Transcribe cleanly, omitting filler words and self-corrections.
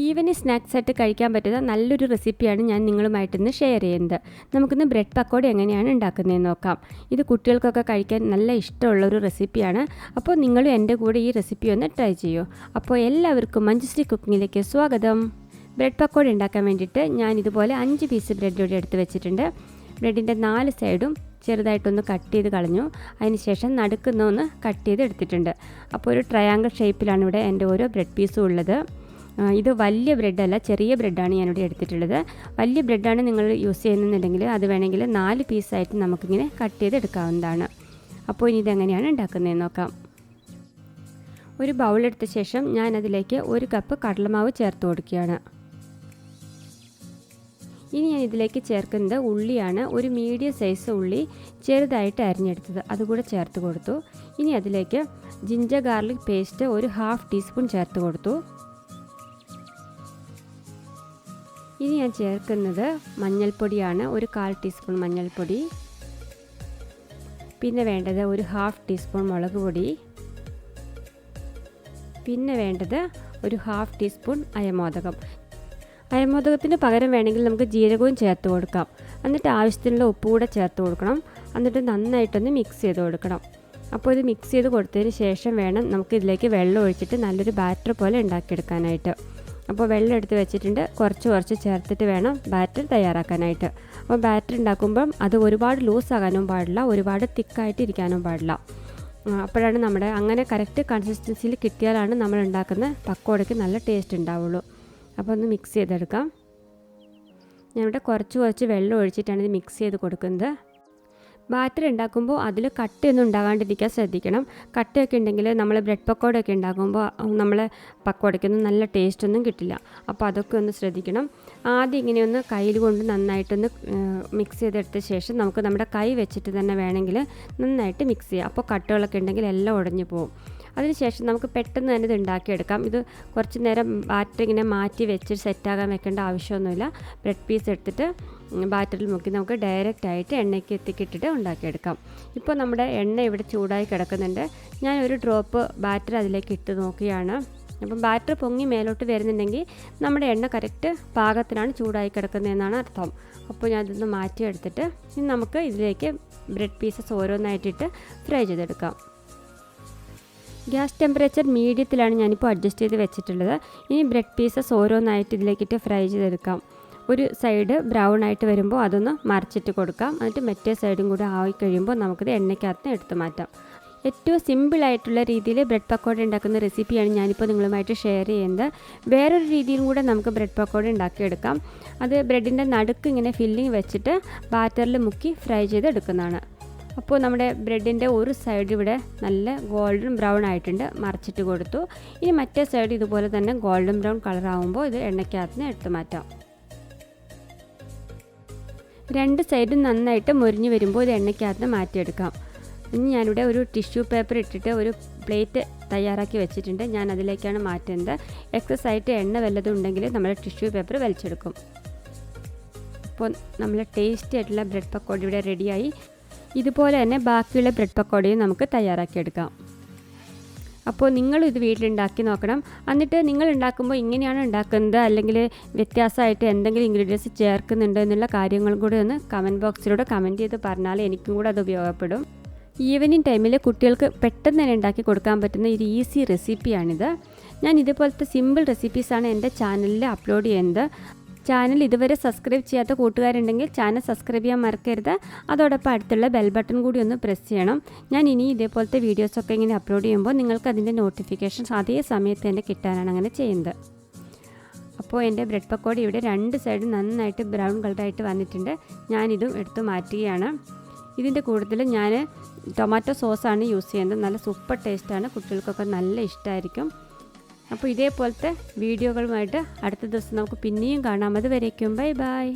Evening snacks ആയിട്ട് കഴിക്കാൻ പറ്റുന്ന നല്ലൊരു റെസിപ്പിയാണ് ഞാൻ നിങ്ങളുമായിട്ടിന്ന് ഷെയർ ചെയ്യുന്നത്. നമുക്കിന്ന് ബ്രെഡ് പക്കോട എങ്ങനെയാണ് ഉണ്ടാക്കുന്നതെന്ന് നോക്കാം. ഇത് കുട്ടികൾക്കൊക്കെ കഴിക്കാൻ നല്ല ഇഷ്ടമുള്ളൊരു റെസിപ്പിയാണ്. അപ്പോൾ നിങ്ങളും എൻ്റെ കൂടെ ഈ റെസിപ്പി ഒന്ന് ട്രൈ ചെയ്യൂ. അപ്പോൾ എല്ലാവർക്കും മഞ്ജുശ്രീ കുക്കിങ്ങിലേക്ക് സ്വാഗതം. ബ്രെഡ് പക്കോട ഉണ്ടാക്കാൻ വേണ്ടിയിട്ട് ഞാൻ ഇതുപോലെ 5 പീസ് ബ്രെഡ് ഇവിടെ എടുത്ത് വെച്ചിട്ടുണ്ട്. ബ്രെഡിൻ്റെ 4 സൈഡും ചെറുതായിട്ടൊന്ന് കട്ട് ചെയ്ത് കളഞ്ഞു. അതിനുശേഷം നടുക്കുന്നൊന്ന് കട്ട് ചെയ്ത് എടുത്തിട്ടുണ്ട്. അപ്പോൾ ഒരു ട്രയാങ്കിൾ ഷേപ്പിലാണ് ഇവിടെ എൻ്റെ ഓരോ ബ്രെഡ് പീസും ഉള്ളത്. ഇത് വലിയ ബ്രെഡല്ല, ചെറിയ ബ്രെഡാണ് ഞാനിവിടെ എടുത്തിട്ടുള്ളത്. വലിയ ബ്രെഡാണ് നിങ്ങൾ യൂസ് ചെയ്യുന്നുണ്ടെങ്കിൽ അത് വേണമെങ്കിൽ 4 പീസായിട്ട് നമുക്കിങ്ങനെ കട്ട് ചെയ്ത് എടുക്കാവുന്നതാണ്. അപ്പോൾ ഇനി ഇതെങ്ങനെയാണ് ഉണ്ടാക്കുന്നതെന്ന് നോക്കാം. ഒരു ബൗളെടുത്ത ശേഷം ഞാൻ അതിലേക്ക് 1 കപ്പ് കടലമാവ് ചേർത്ത് കൊടുക്കുകയാണ്. ഇനി ഞാൻ ഇതിലേക്ക് ചേർക്കുന്നത് ഉള്ളിയാണ്. ഒരു മീഡിയം സൈസ് ഉള്ളി ചെറുതായിട്ട് അരിഞ്ഞെടുത്തത് അതുകൂടെ ചേർത്ത് കൊടുത്തു. ഇനി അതിലേക്ക് ജിഞ്ചർ ഗാർലിക് പേസ്റ്റ് ഒരു 1/2 ടീസ്പൂൺ ചേർത്ത് കൊടുത്തു. ഇനി ഞാൻ ചേർക്കുന്നത് മഞ്ഞൾപ്പൊടിയാണ്, ഒരു 1/4 ടീസ്പൂൺ മഞ്ഞൾപ്പൊടി. പിന്നെ വേണ്ടത് ഒരു 1/2 ടീസ്പൂൺ മുളക് പൊടി. പിന്നെ വേണ്ടത് ഒരു 1/2 ടീസ്പൂൺ അയമോദകം. അയമോദകത്തിന് പകരം വേണമെങ്കിൽ നമുക്ക് ജീരകവും ചേർത്ത് കൊടുക്കാം. എന്നിട്ട് ആവശ്യത്തിനുള്ള ഉപ്പ് കൂടെ ചേർത്ത് കൊടുക്കണം. എന്നിട്ട് നന്നായിട്ടൊന്ന് മിക്സ് ചെയ്ത് കൊടുക്കണം. അപ്പോൾ ഇത് മിക്സ് ചെയ്ത് കൊടുത്തതിന് ശേഷം വേണം നമുക്ക് ഇതിലേക്ക് വെള്ളം ഒഴിച്ചിട്ട് നല്ലൊരു ബാറ്റർ പോലെ ഉണ്ടാക്കിയെടുക്കാനായിട്ട്. അപ്പോൾ വെള്ളം എടുത്ത് വെച്ചിട്ടുണ്ട്. കുറച്ച് ചേർത്തിട്ട് വേണം ബാറ്റർ തയ്യാറാക്കാനായിട്ട്. അപ്പോൾ ബാറ്റർ ഉണ്ടാക്കുമ്പം അത് ഒരുപാട് ലൂസാകാനും പാടില്ല, ഒരുപാട് തിക്കായിട്ട് ഇരിക്കാനും പാടില്ല. അപ്പോഴാണ് നമ്മുടെ അങ്ങനെ കറക്റ്റ് കൺസിസ്റ്റൻസിയിൽ കിട്ടിയാലാണ് നമ്മൾ ഉണ്ടാക്കുന്ന പക്കോടയ്ക്ക് നല്ല ടേസ്റ്റ് ഉണ്ടാവുള്ളൂ. അപ്പോൾ ഒന്ന് മിക്സ് ചെയ്തെടുക്കാം. ഞാനിവിടെ കുറച്ച് വെള്ളം ഒഴിച്ചിട്ടാണ് ഇത് മിക്സ് ചെയ്ത് കൊടുക്കുന്നത്. ബാറ്റർ ഉണ്ടാക്കുമ്പോൾ അതിൽ കട്ടയൊന്നും ഉണ്ടാകാണ്ടിരിക്കാൻ ശ്രദ്ധിക്കണം. കട്ടയൊക്കെ ഉണ്ടെങ്കിൽ നമ്മൾ ബ്രെഡ് പക്കോടയൊക്കെ ഉണ്ടാക്കുമ്പോൾ നമ്മൾ പക്കോടയ്ക്കൊന്നും നല്ല ടേസ്റ്റൊന്നും കിട്ടില്ല. അപ്പോൾ അതൊക്കെ ഒന്ന് ശ്രദ്ധിക്കണം. ആദ്യം ഇങ്ങനെയൊന്ന് കയ്യിൽ കൊണ്ട് നന്നായിട്ടൊന്ന് മിക്സ് ചെയ്തെടുത്ത ശേഷം നമുക്ക് നമ്മുടെ കൈ വെച്ചിട്ട് തന്നെ വേണമെങ്കിൽ നന്നായിട്ട് മിക്സ് ചെയ്യാം. അപ്പോൾ കട്ടകളൊക്കെ ഉണ്ടെങ്കിൽ എല്ലാം ഉടഞ്ഞു പോകും. അതിനുശേഷം നമുക്ക് പെട്ടെന്ന് തന്നെ ഇത് ഉണ്ടാക്കിയെടുക്കാം. ഇത് കുറച്ച് നേരം ബാറ്റർ ഇങ്ങനെ മാറ്റി വെച്ച് സെറ്റാകാൻ വെക്കേണ്ട ആവശ്യമൊന്നുമില്ല. ബ്രെഡ് പീസ് എടുത്തിട്ട് ബാറ്ററിൽ മുക്കി നമുക്ക് ഡയറക്റ്റായിട്ട് എണ്ണയ്ക്ക് എത്തിക്കിട്ടിട്ട് ഉണ്ടാക്കിയെടുക്കാം. ഇപ്പോൾ നമ്മുടെ എണ്ണ ഇവിടെ ചൂടായി കിടക്കുന്നുണ്ട്. ഞാൻ ഒരു ഡ്രോപ്പ് ബാറ്റർ അതിലേക്ക് ഇട്ട് നോക്കുകയാണ്. അപ്പം ബാറ്റർ പൊങ്ങി മേലോട്ട് വരുന്നുണ്ടെങ്കിൽ നമ്മുടെ എണ്ണ കറക്റ്റ് പാകത്തിനാണ് ചൂടായി കിടക്കുന്നതെന്നാണ് അർത്ഥം. അപ്പോൾ ഞാൻ ഇതൊന്ന് മാറ്റിയെടുത്തിട്ട് ഇനി നമുക്ക് ഇതിലേക്ക് ബ്രെഡ് പീസസ് ഓരോന്നായിട്ടിട്ട് ഫ്രൈ ചെയ്തെടുക്കാം. ഗ്യാസ് ടെമ്പറേച്ചർ മീഡിയത്തിലാണ് ഞാനിപ്പോൾ അഡ്ജസ്റ്റ് ചെയ്ത് വെച്ചിട്ടുള്ളത്. ഇനി ബ്രെഡ് പീസസ് ഓരോന്നായിട്ട് ഇതിലേക്കിട്ട് ഫ്രൈ ചെയ്തെടുക്കാം. ഒരു സൈഡ് ബ്രൗൺ ആയിട്ട് വരുമ്പോൾ അതൊന്ന് മറിച്ചിട്ട് കൊടുക്കാം. എന്നിട്ട് മറ്റേ സൈഡും കൂടെ ആയി കഴിയുമ്പോൾ നമുക്കിത് എണ്ണയ്ക്കകത്ത് എടുത്ത് മാറ്റാം. ഏറ്റവും സിമ്പിളായിട്ടുള്ള രീതിയിൽ ബ്രെഡ് പക്കോട ഉണ്ടാക്കുന്ന റെസിപ്പിയാണ് ഞാനിപ്പോൾ നിങ്ങളുമായിട്ട് ഷെയർ ചെയ്യുന്നത്. വേറൊരു രീതിയിലും കൂടെ നമുക്ക് ബ്രെഡ് പക്കോട ഉണ്ടാക്കിയെടുക്കാം. അത് ബ്രെഡിൻ്റെ നടുക്ക് ഇങ്ങനെ ഫില്ലിങ് വെച്ചിട്ട് ബാറ്ററിൽ മുക്കി ഫ്രൈ ചെയ്തെടുക്കുന്നതാണ്. അപ്പോൾ നമ്മുടെ ബ്രെഡിൻ്റെ ഒരു സൈഡ് ഇവിടെ നല്ല ഗോൾഡൻ ബ്രൗൺ ആയിട്ടുണ്ട്, മറിച്ചിട്ട് കൊടുത്തു. ഇനി മറ്റേ സൈഡ് ഇതുപോലെ തന്നെ ഗോൾഡൻ ബ്രൗൺ കളറാകുമ്പോൾ ഇത് എണ്ണയ്ക്കകത്ത് എടുത്ത് മാറ്റാം. 2 സൈഡും നന്നായിട്ട് മുരിഞ്ഞ് വരുമ്പോൾ ഇത് എണ്ണയ്ക്കകത്ത് മാറ്റിയെടുക്കാം. ഇനി ഞാനിവിടെ ഒരു ടിഷ്യൂ പേപ്പർ ഇട്ടിട്ട് ഒരു പ്ലേറ്റ് തയ്യാറാക്കി വെച്ചിട്ടുണ്ട്. ഞാൻ അതിലേക്കാണ് മാറ്റുന്നത്. എക്സസ് ആയിട്ട് എണ്ണ വല്ലതും ഉണ്ടെങ്കിൽ നമ്മൾ ടിഷ്യൂ പേപ്പർ വലിച്ചെടുക്കും. അപ്പോൾ നമ്മൾ ടേസ്റ്റി ആയിട്ടുള്ള ബ്രെഡ് പക്കോട ഇവിടെ റെഡിയായി. ഇതുപോലെ തന്നെ ബാക്കിയുള്ള ബ്രെഡ് പക്കോടയും നമുക്ക് തയ്യാറാക്കിയെടുക്കാം. അപ്പോൾ നിങ്ങളും ഇത് വീട്ടിലുണ്ടാക്കി നോക്കണം. എന്നിട്ട് നിങ്ങൾ ഉണ്ടാക്കുമ്പോൾ ഇങ്ങനെയാണ് ഉണ്ടാക്കുന്നത് അല്ലെങ്കിൽ വ്യത്യാസമായിട്ട് എന്തെങ്കിലും ഇൻഗ്രീഡിയൻസ് ചേർക്കുന്നുണ്ട് എന്നുള്ള കാര്യങ്ങളും കൂടി ഒന്ന് കമൻറ്റ് ബോക്സിലൂടെ കമൻറ്റ് ചെയ്ത് പറഞ്ഞാൽ എനിക്കും കൂടെ അത് ഉപയോഗപ്പെടും. ഈവനിങ് ടൈമിൽ കുട്ടികൾക്ക് പെട്ടെന്ന് തന്നെ ഉണ്ടാക്കി കൊടുക്കാൻ പറ്റുന്ന ഒരു ഈസി റെസിപ്പിയാണിത്. ഞാൻ ഇതുപോലത്തെ സിമ്പിൾ റെസിപ്പീസാണ് എൻ്റെ ചാനലിൽ അപ്ലോഡ് ചെയ്യുന്നത്. ചാനൽ ഇതുവരെ സബ്സ്ക്രൈബ് ചെയ്യാത്ത കൂട്ടുകാരുണ്ടെങ്കിൽ ചാനൽ സബ്സ്ക്രൈബ് ചെയ്യാൻ മറക്കരുത്. അതോടൊപ്പം അടുത്തുള്ള ബെൽ ബട്ടൺ കൂടി ഒന്ന് പ്രസ് ചെയ്യണം. ഞാൻ ഇനി ഇതേപോലത്തെ വീഡിയോസൊക്കെ ഇങ്ങനെ അപ്ലോഡ് ചെയ്യുമ്പോൾ നിങ്ങൾക്ക് അതിൻ്റെ നോട്ടിഫിക്കേഷൻസ് അതേ സമയത്ത് തന്നെ കിട്ടാനാണ് അങ്ങനെ ചെയ്യുന്നത്. അപ്പോൾ എൻ്റെ ബ്രെഡ് പക്കോട ഇവിടെ 2 സൈഡും നന്നായിട്ട് ബ്രൗൺ കളറായിട്ട് വന്നിട്ടുണ്ട്. ഞാനിതും എടുത്ത് മാറ്റുകയാണ്. ഇതിൻ്റെ കൂടുതൽ ഞാൻ ടൊമാറ്റോ സോസാണ് യൂസ് ചെയ്യുന്നത്. നല്ല സൂപ്പർ ടേസ്റ്റാണ്, കുട്ടികൾക്കൊക്കെ നല്ല ഇഷ്ടമായിരിക്കും. അപ്പോൾ ഇതേപോലത്തെ വീഡിയോകളുമായിട്ട് അടുത്ത ദിവസം നമുക്ക് പിന്നെയും കാണാം. അതുവരേക്കും ബൈ ബൈ.